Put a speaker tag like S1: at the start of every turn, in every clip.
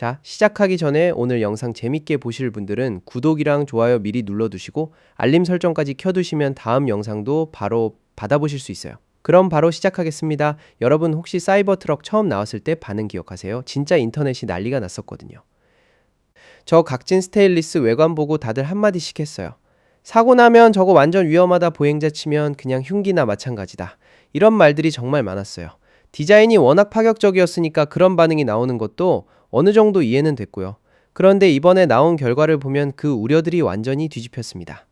S1: 자, 시작하기 전에 오늘 영상 재밌게 보실 분들은 구독이랑 좋아요 미리 눌러두시고 알림 설정까지 켜두시면 다음 영상도 바로 받아보실 수 있어요. 그럼 바로 시작하겠습니다. 여러분 혹시 사이버 트럭 처음 나왔을 때 반응 기억하세요? 진짜 인터넷이 난리가 났었거든요. 저 각진 스테인리스 외관 보고 다들 한마디씩 했어요. 사고 나면 저거 완전 위험하다, 보행자 치면 그냥 흉기나 마찬가지다. 이런 말들이 정말 많았어요. 디자인이 워낙 파격적이었으니까 그런 반응이 나오는 것도 어느 정도 이해는 됐고요. 그런데 이번에 나온 결과를 보면 그 우려들이 완전히 뒤집혔습니다.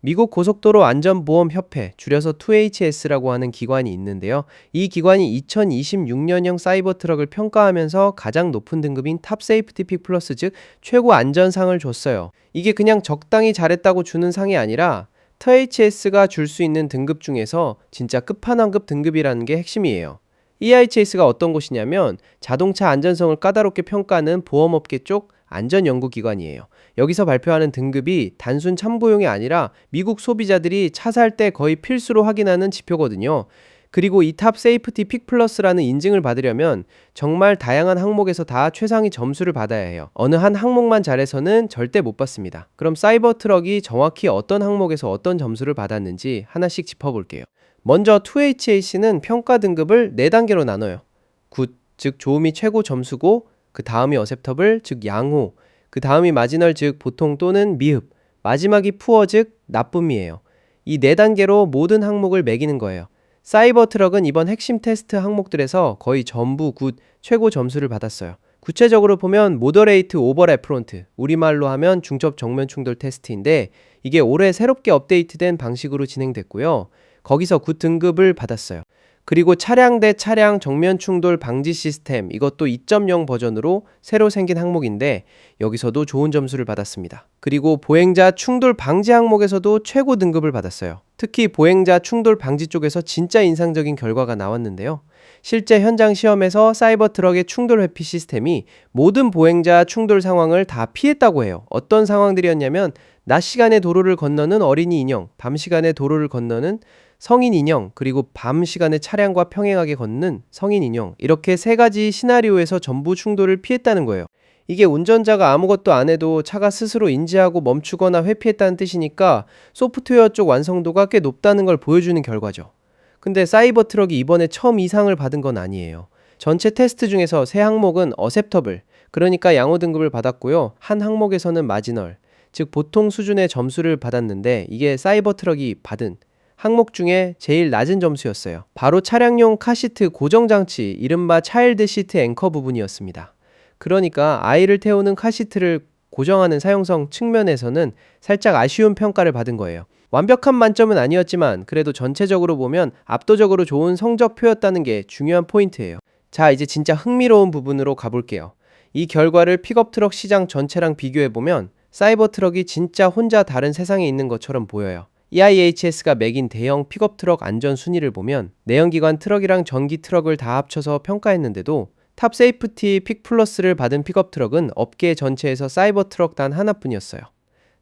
S1: 미국 고속도로 안전보험협회, 줄여서 2HS라고 하는 기관이 있는데요. 이 기관이 2026년형 사이버 트럭을 평가하면서 가장 높은 등급인 탑 세이프티 픽 플러스, 즉 최고 안전상을 줬어요. 이게 그냥 적당히 잘했다고 주는 상이 아니라 2HS가 줄 수 있는 등급 중에서 진짜 끝판왕급 등급이라는 게 핵심이에요. EIHS가 어떤 곳이냐면 자동차 안전성을 까다롭게 평가하는 보험업계 쪽 안전연구기관이에요. 여기서 발표하는 등급이 단순 참고용이 아니라 미국 소비자들이 차 살 때 거의 필수로 확인하는 지표거든요. 그리고 이 탑 세이프티 픽 플러스라는 인증을 받으려면 정말 다양한 항목에서 다 최상위 점수를 받아야 해요. 어느 한 항목만 잘해서는 절대 못 받습니다. 그럼 사이버 트럭이 정확히 어떤 항목에서 어떤 점수를 받았는지 하나씩 짚어볼게요. 먼저 2HAC는 평가 등급을 4단계로 나눠요. 굿, 즉 좋음이 최고 점수고, 그 다음이 어셉터블, 즉 양호, 그 다음이 마지널, 즉 보통 또는 미흡, 마지막이 푸어, 즉 나쁨이에요. 이 4단계로 모든 항목을 매기는 거예요. 사이버 트럭은 이번 핵심 테스트 항목들에서 거의 전부 굿, 최고 점수를 받았어요. 구체적으로 보면 모더레이트 오버 애프론트, 우리말로 하면 중첩 정면 충돌 테스트인데, 이게 올해 새롭게 업데이트된 방식으로 진행됐고요. 거기서 굿 등급을 받았어요. 그리고 차량 대 차량 정면 충돌 방지 시스템, 이것도 2.0 버전으로 새로 생긴 항목인데 여기서도 좋은 점수를 받았습니다. 그리고 보행자 충돌 방지 항목에서도 최고 등급을 받았어요. 특히 보행자 충돌 방지 쪽에서 진짜 인상적인 결과가 나왔는데요. 실제 현장 시험에서 사이버 트럭의 충돌 회피 시스템이 모든 보행자 충돌 상황을 다 피했다고 해요. 어떤 상황들이었냐면 낮 시간에 도로를 건너는 어린이 인형, 밤 시간에 도로를 건너는 성인 인형, 그리고 밤 시간에 차량과 평행하게 걷는 성인 인형, 이렇게 3가지 시나리오에서 전부 충돌을 피했다는 거예요. 이게 운전자가 아무것도 안 해도 차가 스스로 인지하고 멈추거나 회피했다는 뜻이니까 소프트웨어 쪽 완성도가 꽤 높다는 걸 보여주는 결과죠. 근데 사이버 트럭이 이번에 처음 이상을 받은 건 아니에요. 전체 테스트 중에서 3항목은 어셉터블, 그러니까 양호 등급을 받았고요. 한 항목에서는 마지널, 즉 보통 수준의 점수를 받았는데 이게 사이버 트럭이 받은 항목 중에 제일 낮은 점수였어요. 바로 차량용 카시트 고정장치, 이른바 차일드 시트 앵커 부분이었습니다. 그러니까 아이를 태우는 카시트를 고정하는 사용성 측면에서는 살짝 아쉬운 평가를 받은 거예요. 완벽한 만점은 아니었지만 그래도 전체적으로 보면 압도적으로 좋은 성적표였다는 게 중요한 포인트예요. 자, 이제 진짜 흥미로운 부분으로 가볼게요. 이 결과를 픽업 트럭 시장 전체랑 비교해보면 사이버 트럭이 진짜 혼자 다른 세상에 있는 것처럼 보여요. EIHS가 매긴 대형 픽업 트럭 안전 순위를 보면 내연기관 트럭이랑 전기 트럭을 다 합쳐서 평가했는데도 탑 세이프티 픽 플러스를 받은 픽업 트럭은 업계 전체에서 사이버 트럭 단 하나뿐이었어요.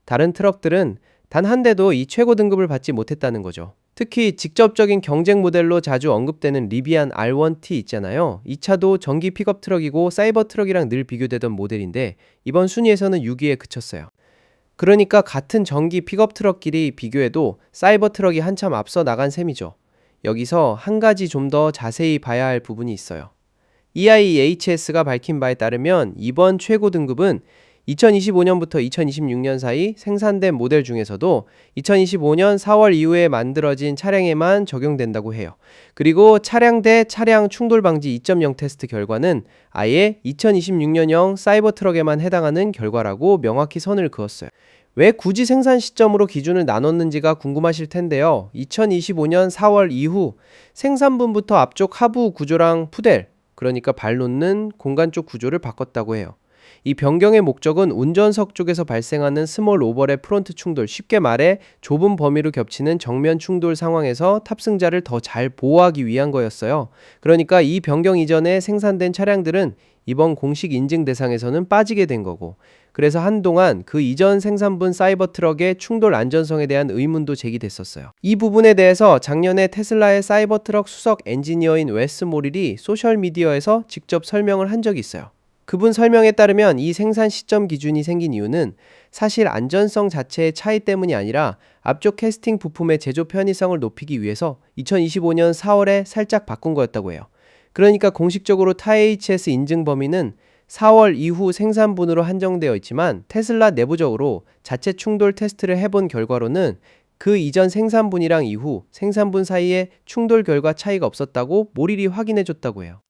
S1: 다른 트럭들은 단 한 대도 이 최고 등급을 받지 못했다는 거죠. 특히 직접적인 경쟁 모델로 자주 언급되는 리비안 R1T 있잖아요. 이 차도 전기 픽업 트럭이고 사이버 트럭이랑 늘 비교되던 모델인데 이번 순위에서는 6위에 그쳤어요. 그러니까 같은 전기 픽업 트럭끼리 비교해도 사이버 트럭이 한참 앞서 나간 셈이죠. 여기서 한 가지 좀 더 자세히 봐야 할 부분이 있어요. EIHS가 밝힌 바에 따르면 이번 최고 등급은 2025년부터 2026년 사이 생산된 모델 중에서도 2025년 4월 이후에 만들어진 차량에만 적용된다고 해요. 그리고 차량 대 차량 충돌 방지 2.0 테스트 결과는 아예 2026년형 사이버 트럭에만 해당하는 결과라고 명확히 선을 그었어요. 왜 굳이 생산 시점으로 기준을 나눴는지가 궁금하실 텐데요. 2025년 4월 이후 생산분부터 앞쪽 하부 구조랑 푸델, 그러니까 발 놓는 공간 쪽 구조를 바꿨다고 해요. 이 변경의 목적은 운전석 쪽에서 발생하는 스몰 오버랩 프론트 충돌, 쉽게 말해 좁은 범위로 겹치는 정면 충돌 상황에서 탑승자를 더 잘 보호하기 위한 거였어요. 그러니까 이 변경 이전에 생산된 차량들은 이번 공식 인증 대상에서는 빠지게 된 거고, 그래서 한동안 그 이전 생산분 사이버 트럭의 충돌 안전성에 대한 의문도 제기됐었어요. 이 부분에 대해서 작년에 테슬라의 사이버 트럭 수석 엔지니어인 웨스 모릴이 소셜미디어에서 직접 설명을 한 적이 있어요. 그분 설명에 따르면 이 생산 시점 기준이 생긴 이유는 사실 안전성 자체의 차이 때문이 아니라 앞쪽 캐스팅 부품의 제조 편의성을 높이기 위해서 2025년 4월에 살짝 바꾼 거였다고 해요. 그러니까 공식적으로 TIHS 인증 범위는 4월 이후 생산분으로 한정되어 있지만 테슬라 내부적으로 자체 충돌 테스트를 해본 결과로는 그 이전 생산분이랑 이후 생산분 사이에 충돌 결과 차이가 없었다고 모리리 확인해줬다고 해요.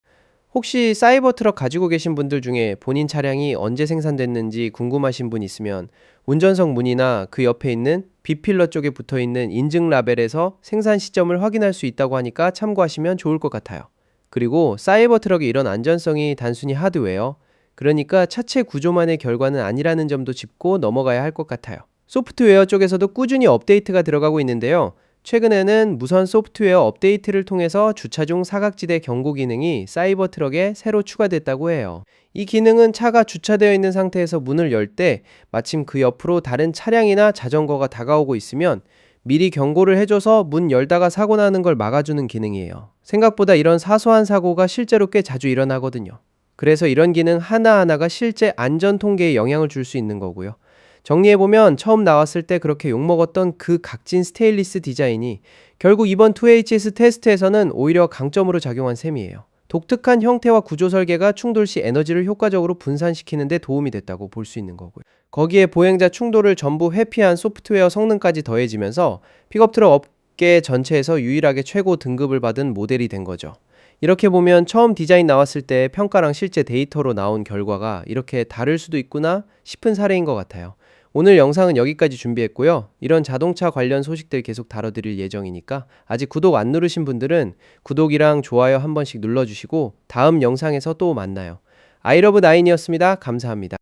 S1: 혹시 사이버 트럭 가지고 계신 분들 중에 본인 차량이 언제 생산됐는지 궁금하신 분 있으면 운전석 문이나 그 옆에 있는 B필러 쪽에 붙어있는 인증 라벨에서 생산 시점을 확인할 수 있다고 하니까 참고하시면 좋을 것 같아요. 그리고 사이버 트럭의 이런 안전성이 단순히 하드웨어, 그러니까 차체 구조만의 결과는 아니라는 점도 짚고 넘어가야 할 것 같아요. 소프트웨어 쪽에서도 꾸준히 업데이트가 들어가고 있는데요. 최근에는 무선 소프트웨어 업데이트를 통해서 주차 중 사각지대 경고 기능이 사이버 트럭에 새로 추가됐다고 해요. 이 기능은 차가 주차되어 있는 상태에서 문을 열 때 마침 그 옆으로 다른 차량이나 자전거가 다가오고 있으면 미리 경고를 해줘서 문 열다가 사고 나는 걸 막아주는 기능이에요. 생각보다 이런 사소한 사고가 실제로 꽤 자주 일어나거든요. 그래서 이런 기능 하나하나가 실제 안전 통계에 영향을 줄 수 있는 거고요. 정리해보면 처음 나왔을 때 그렇게 욕먹었던 그 각진 스테인리스 디자인이 결국 이번 2HS 테스트에서는 오히려 강점으로 작용한 셈이에요. 독특한 형태와 구조 설계가 충돌 시 에너지를 효과적으로 분산시키는 데 도움이 됐다고 볼 수 있는 거고요. 거기에 보행자 충돌을 전부 회피한 소프트웨어 성능까지 더해지면서 픽업트럭 업계 전체에서 유일하게 최고 등급을 받은 모델이 된 거죠. 이렇게 보면 처음 디자인 나왔을 때 평가랑 실제 데이터로 나온 결과가 이렇게 다를 수도 있구나 싶은 사례인 것 같아요. 오늘 영상은 여기까지 준비했고요. 이런 자동차 관련 소식들 계속 다뤄드릴 예정이니까 아직 구독 안 누르신 분들은 구독이랑 좋아요 한 번씩 눌러주시고 다음 영상에서 또 만나요. 아이러브9이었습니다. 감사합니다.